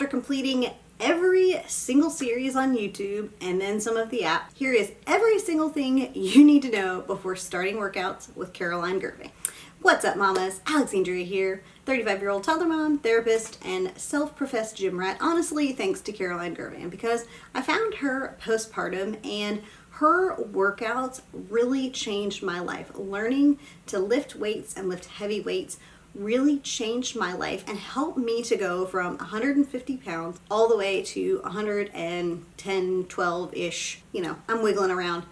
After completing every single series on YouTube and then some of the app, here is every single thing you need to know before starting workouts with Caroline Girvan. What's up, mamas? Alexandria here, 35-year-old toddler mom, therapist, and self-professed gym rat. Honestly, thanks to Caroline Girvan, because I found her postpartum and her workouts really changed my life. Learning to lift weights and lift heavy weights really changed my life and helped me to go from 150 pounds all the way to 110, 12-ish. You know, I'm wiggling around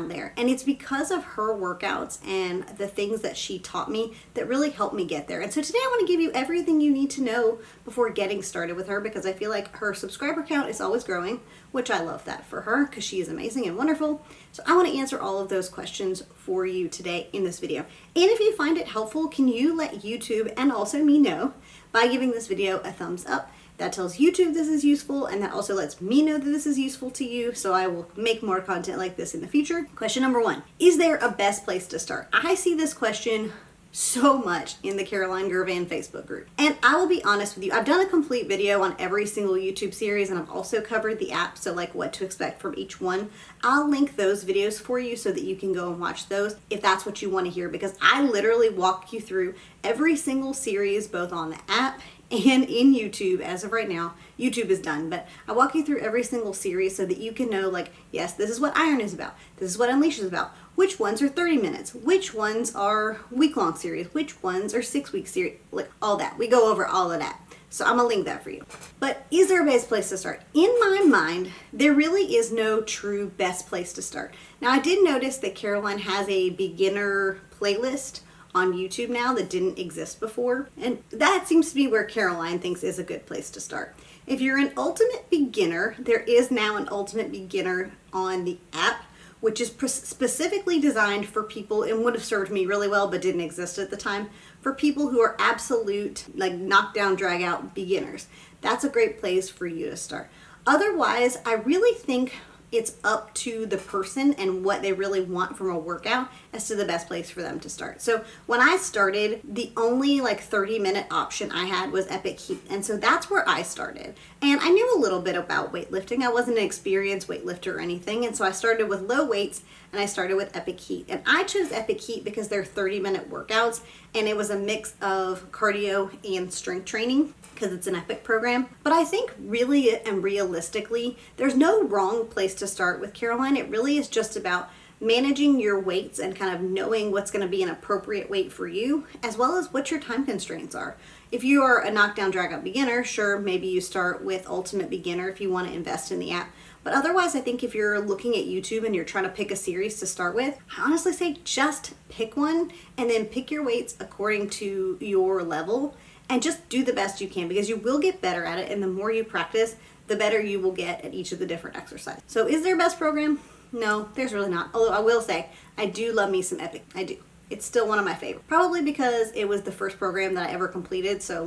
there. And it's because of her workouts and the things that she taught me that really helped me get there. And so today I want to give you everything you need to know before getting started with her, because I feel like her subscriber count is always growing, which I love that for her because she is amazing and wonderful. So I want to answer all of those questions for you today in this video. And if you find it helpful, can you let YouTube and also me know by giving this video a thumbs up? That tells YouTube this is useful, and that also lets me know that this is useful to you, so I will make more content like this in the future. Question number 1, is there a best place to start? I see this question so much in the Caroline Girvan Facebook group. And I will be honest with you, I've done a complete video on every single YouTube series, and I've also covered the app, so like what to expect from each one. I'll link those videos for you so that you can go and watch those if that's what you want to hear, because I literally walk you through every single series, both on the app and in YouTube. As of right now, YouTube is done, but I walk you through every single series so that you can know, like, yes, this is what Iron is about. This is what Unleash is about. Which ones are 30 minutes? Which ones are week-long series? Which ones are 6-week series? Like, all that. We go over all of that. So I'm gonna link that for you. But is there a best place to start? In my mind, there really is no true best place to start. Now, I did notice that Caroline has a beginner playlist on YouTube now that didn't exist before, and that seems to be where Caroline thinks is a good place to start. If you're an ultimate beginner, there is now an ultimate beginner on the app, which is specifically designed for people, and would have served me really well but didn't exist at the time, for people who are absolute, like, knockdown, drag out beginners. That's a great place for you to start. Otherwise, I really think it's up to the person and what they really want from a workout as to the best place for them to start. So when I started, the only 30-minute option I had was Epic Heat. And so that's where I started. And I knew a little bit about weightlifting. I wasn't an experienced weightlifter or anything. And so I started with low weights and I started with Epic Heat. And I chose Epic Heat because they're 30-minute workouts, and it was a mix of cardio and strength training because it's an Epic program. But I think really and realistically, there's no wrong place to start with Caroline. It really is just about managing your weights and kind of knowing what's going to be an appropriate weight for you, as well as what your time constraints are. If you are a knockdown drag out beginner, sure, maybe you start with Ultimate Beginner if you want to invest in the app. But otherwise, I think if you're looking at YouTube and you're trying to pick a series to start with, I honestly say just pick one and then pick your weights according to your level and just do the best you can, because you will get better at it, and the more you practice, the better you will get at each of the different exercises. So is there a best program? No, there's really not. Although I will say, I do love me some Epic. I do. It's still one of my favorites. Probably because it was the first program that I ever completed, so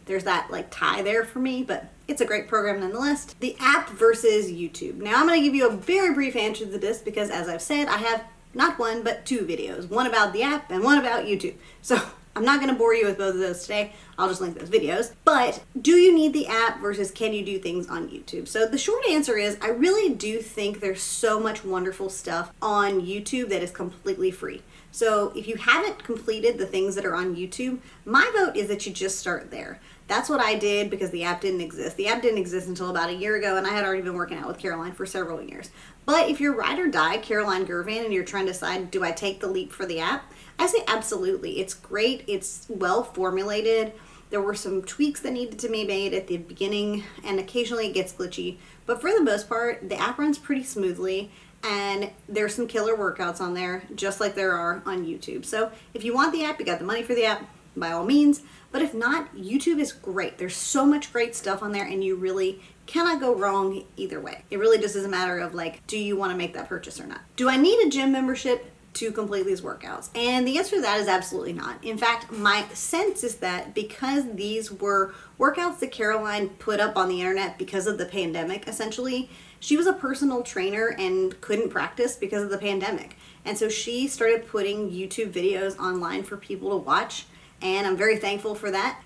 there's that tie there for me, but it's a great program nonetheless. The app versus YouTube. Now I'm going to give you a very brief answer to this because, as I've said, I have not one but 2 videos. One about the app and one about YouTube. So I'm not going to bore you with both of those today. I'll just link those videos. But do you need the app versus can you do things on YouTube? So the short answer is I really do think there's so much wonderful stuff on YouTube that is completely free. So if you haven't completed the things that are on YouTube, my vote is that you just start there. That's what I did because the app didn't exist. The app didn't exist until about a year ago, and I had already been working out with Caroline for several years. But if you're ride or die Caroline Girvan and you're trying to decide, do I take the leap for the app? I say absolutely. It's great. It's well formulated. There were some tweaks that needed to be made at the beginning, and occasionally it gets glitchy. But for the most part, the app runs pretty smoothly, and there's some killer workouts on there, just like there are on YouTube. So if you want the app, you got the money for the app, by all means. But if not, YouTube is great. There's so much great stuff on there, and you really cannot go wrong either way. It really just is a matter of do you want to make that purchase or not? Do I need a gym membership to complete these workouts? And the answer to that is absolutely not. In fact, my sense is that because these were workouts that Caroline put up on the internet because of the pandemic, essentially, she was a personal trainer and couldn't practice because of the pandemic. And so she started putting YouTube videos online for people to watch. and I'm very thankful for that.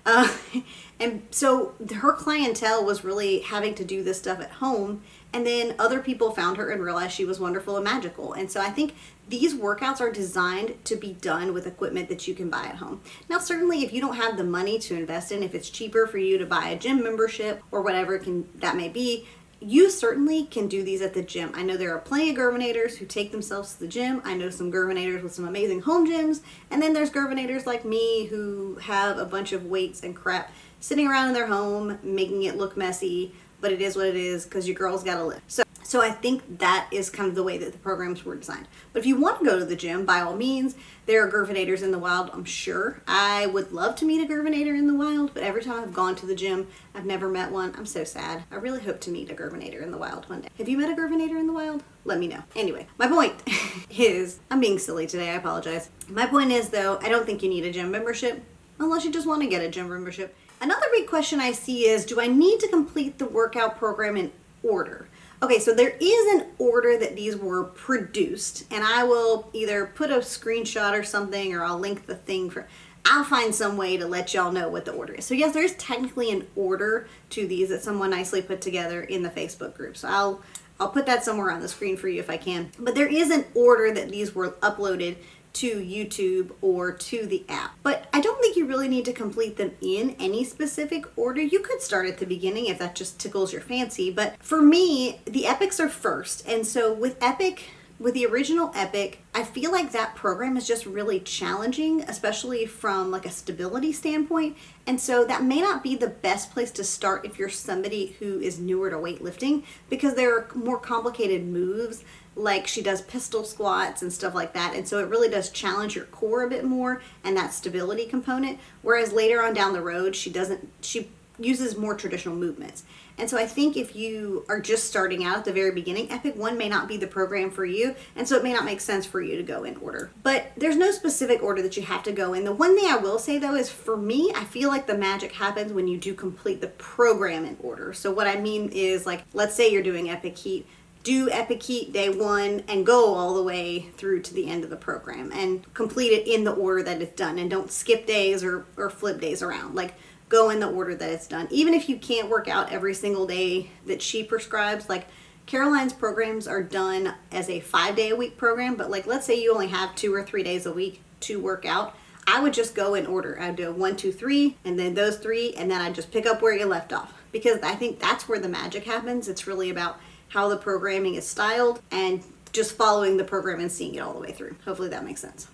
And so her clientele was really having to do this stuff at home, and then other people found her and realized she was wonderful and magical. And so I think these workouts are designed to be done with equipment that you can buy at home. Now, certainly if you don't have the money to invest in, if it's cheaper for you to buy a gym membership or whatever that may be, you certainly can do these at the gym. I know there are plenty of Girvanators who take themselves to the gym. I know some Girvanators with some amazing home gyms. And then there's Girvanators like me who have a bunch of weights and crap sitting around in their home, making it look messy, but it is what it is because your girl's gotta live. So I think that is kind of the way that the programs were designed. But if you want to go to the gym, by all means, there are Girvanators in the wild, I'm sure. I would love to meet a Girvanator in the wild, but every time I've gone to the gym, I've never met one. I'm so sad. I really hope to meet a Girvanator in the wild one day. Have you met a Girvanator in the wild? Let me know. Anyway, my point is, I'm being silly today, I apologize. My point is though, I don't think you need a gym membership unless you just want to get a gym membership. Another big question I see is, do I need to complete the workout program in order? Okay, so there is an order that these were produced, and I will either put a screenshot or something, or I'll link the thing I'll find some way to let y'all know what the order is. So yes, there is technically an order to these that someone nicely put together in the Facebook group. So I'll put that somewhere on the screen for you if I can. But there is an order that these were uploaded to YouTube or to the app. But I don't think you really need to complete them in any specific order. You could start at the beginning if that just tickles your fancy. But for me, the epics are first. And so with the original epic, I feel like that program is just really challenging, especially from like a stability standpoint. And so that may not be the best place to start if you're somebody who is newer to weightlifting, because there are more complicated moves, like she does pistol squats and stuff like that. And so it really does challenge your core a bit more and that stability component. Whereas later on down the road, she uses more traditional movements. And so I think if you are just starting out at the very beginning, Epic 1 may not be the program for you, and so it may not make sense for you to go in order. But there's no specific order that you have to go in. The one thing I will say though is, for me, I feel like the magic happens when you do complete the program in order. So what I mean is, like, let's say you're doing Epic Heat, do Epic Heat day 1 and go all the way through to the end of the program and complete it in the order that it's done, and don't skip days or flip days around. Like, go in the order that it's done. Even if you can't work out every single day that she prescribes, like Caroline's programs are done as a 5-day-a-week program, but like, let's say you only have 2 or 3 days a week to work out, I would just go in order. I'd do 1, 2, 3, and then those 3, and then I'd just pick up where you left off, because I think that's where the magic happens. It's really about how the programming is styled and just following the program and seeing it all the way through. Hopefully that makes sense.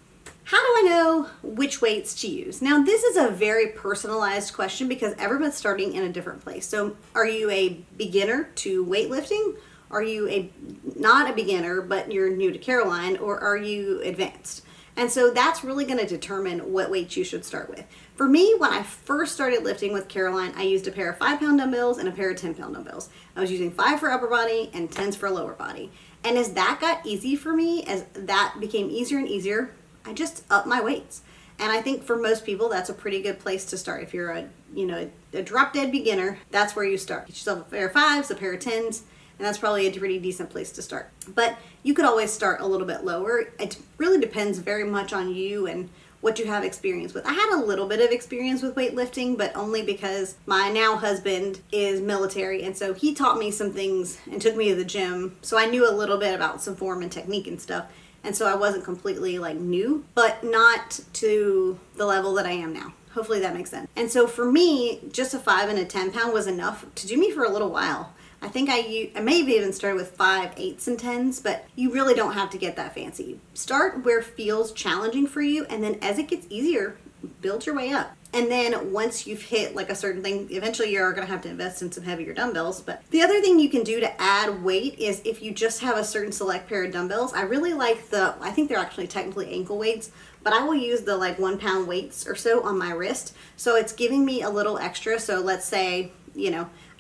How do I know which weights to use? Now, this is a very personalized question because everyone's starting in a different place. So are you a beginner to weightlifting? Are you not a beginner, but you're new to Caroline, or are you advanced? And so that's really going to determine what weights you should start with. For me, when I first started lifting with Caroline, I used a pair of 5-pound dumbbells and a pair of 10-pound dumbbells. I was using 5 for upper body and 10s for lower body. And as that got easy for me, as that became easier and easier, I just upped my weights. And I think for most people, that's a pretty good place to start. If you're a drop dead beginner, that's where you start. Get yourself a pair of 5s, a pair of 10s, and that's probably a pretty decent place to start. But you could always start a little bit lower. It really depends very much on you and what you have experience with. I had a little bit of experience with weightlifting, but only because my now husband is military, and so he taught me some things and took me to the gym, so I knew a little bit about some form and technique and stuff. And so I wasn't completely like new, but not to the level that I am now. Hopefully that makes sense. And so for me, just a 5 and a 10-pound was enough to do me for a little while. I think I may have even started with 5, 8s, and 10s, but you really don't have to get that fancy. Start where it feels challenging for you, and then as it gets easier, build your way up. And then once you've hit like a certain thing, eventually you're going to have to invest in some heavier dumbbells. But the other thing you can do to add weight is, if you just have a certain select pair of dumbbells, I really like I think they're actually technically ankle weights, but I will use the like 1-pound weights or so on my wrist. So it's giving me a little extra. So let's say,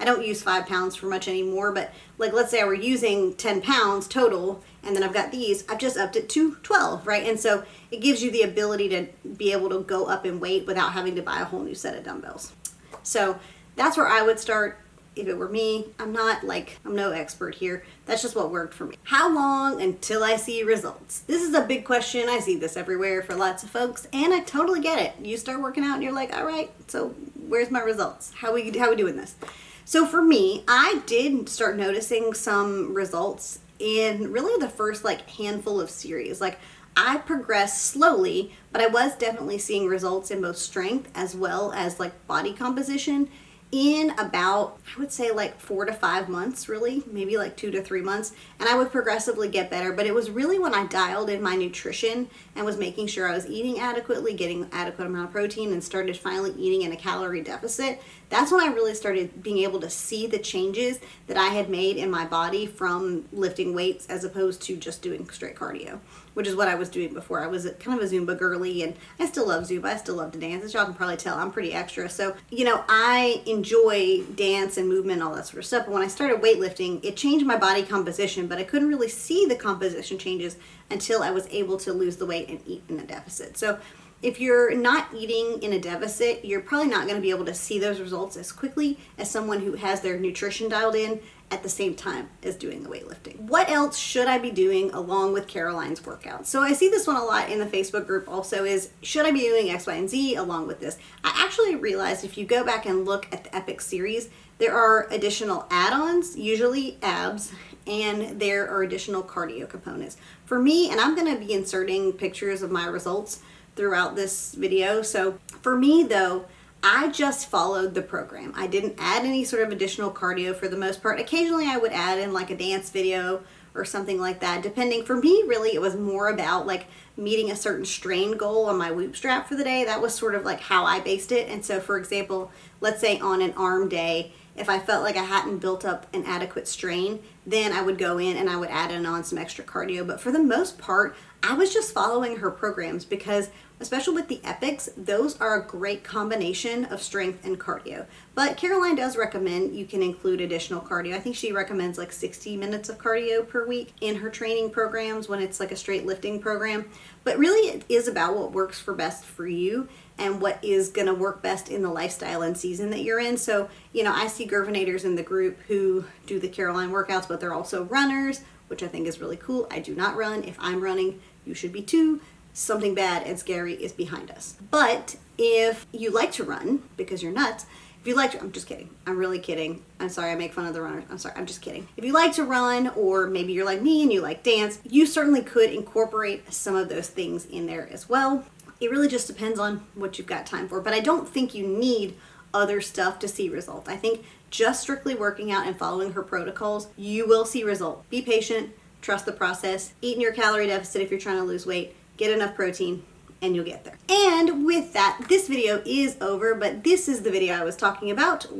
I don't use 5 pounds for much anymore, but like, let's say I were using 10 pounds total, and then I've got these, I've just upped it to 12, right? And so it gives you the ability to be able to go up in weight without having to buy a whole new set of dumbbells. So that's where I would start. if it were me. I'm no expert here. That's just what worked for me. How long until I see results? This is a big question. I see this everywhere for lots of folks, and I totally get it. You start working out and you're like, all right, so where's my results? How we doing this? So for me, I did start noticing some results in really the first handful of series. I progressed slowly, but I was definitely seeing results in both strength as well as body composition in about, I would say 4 to 5 months, really, maybe 2 to 3 months. And I would progressively get better, but it was really when I dialed in my nutrition and was making sure I was eating adequately, getting adequate amount of protein, and started finally eating in a calorie deficit. That's when I really started being able to see the changes that I had made in my body from lifting weights as opposed to just doing straight cardio, which is what I was doing before. I was kind of a Zumba girly, and I still love Zumba. I still love to dance. As y'all can probably tell, I'm pretty extra. So, I enjoy dance and movement and all that sort of stuff. But when I started weightlifting, it changed my body composition, but I couldn't really see the composition changes until I was able to lose the weight and eat in a deficit. So if you're not eating in a deficit, you're probably not going to be able to see those results as quickly as someone who has their nutrition dialed in at the same time as doing the weightlifting. What else should I be doing along with Caroline's workouts? So I see this one a lot in the Facebook group also is, should I be doing X, Y, and Z along with this? I actually realized if you go back and look at the Epic series, there are additional add-ons, usually abs, and there are additional cardio components. For me, and I'm going to be inserting pictures of my results throughout this video. So for me though, I just followed the program. I didn't add any sort of additional cardio for the most part. Occasionally I would add in a dance video or something like that, depending. For me, really, it was more about meeting a certain strain goal on my whoop strap for the day. That was sort of how I based it. And so for example, let's say on an arm day, if I felt like I hadn't built up an adequate strain, then I would go in and I would add on some extra cardio. But for the most part, I was just following her programs because, especially with the Epics, those are a great combination of strength and cardio. But Caroline does recommend you can include additional cardio. I think she recommends 60 minutes of cardio per week in her training programs when it's a straight lifting program. But really it is about what works best for you and what is going to work best in the lifestyle and season that you're in. So, I see Girvanators in the group who do the Caroline workouts, but they're also runners, which I think is really cool. I do not run. If I'm running, you should be too. Something bad and scary is behind us. But if you like to run, because you're nuts, if you like to, I'm just kidding. I'm really kidding. I'm sorry, I make fun of the runners. I'm sorry, I'm just kidding. If you like to run, or maybe you're like me and you like dance, you certainly could incorporate some of those things in there as well. It really just depends on what you've got time for. But I don't think you need other stuff to see results. I think just strictly working out and following her protocols, you will see results. Be patient, trust the process, eat in your calorie deficit if you're trying to lose weight, get enough protein, and you'll get there. And with that, this video is over, but this is the video I was talking about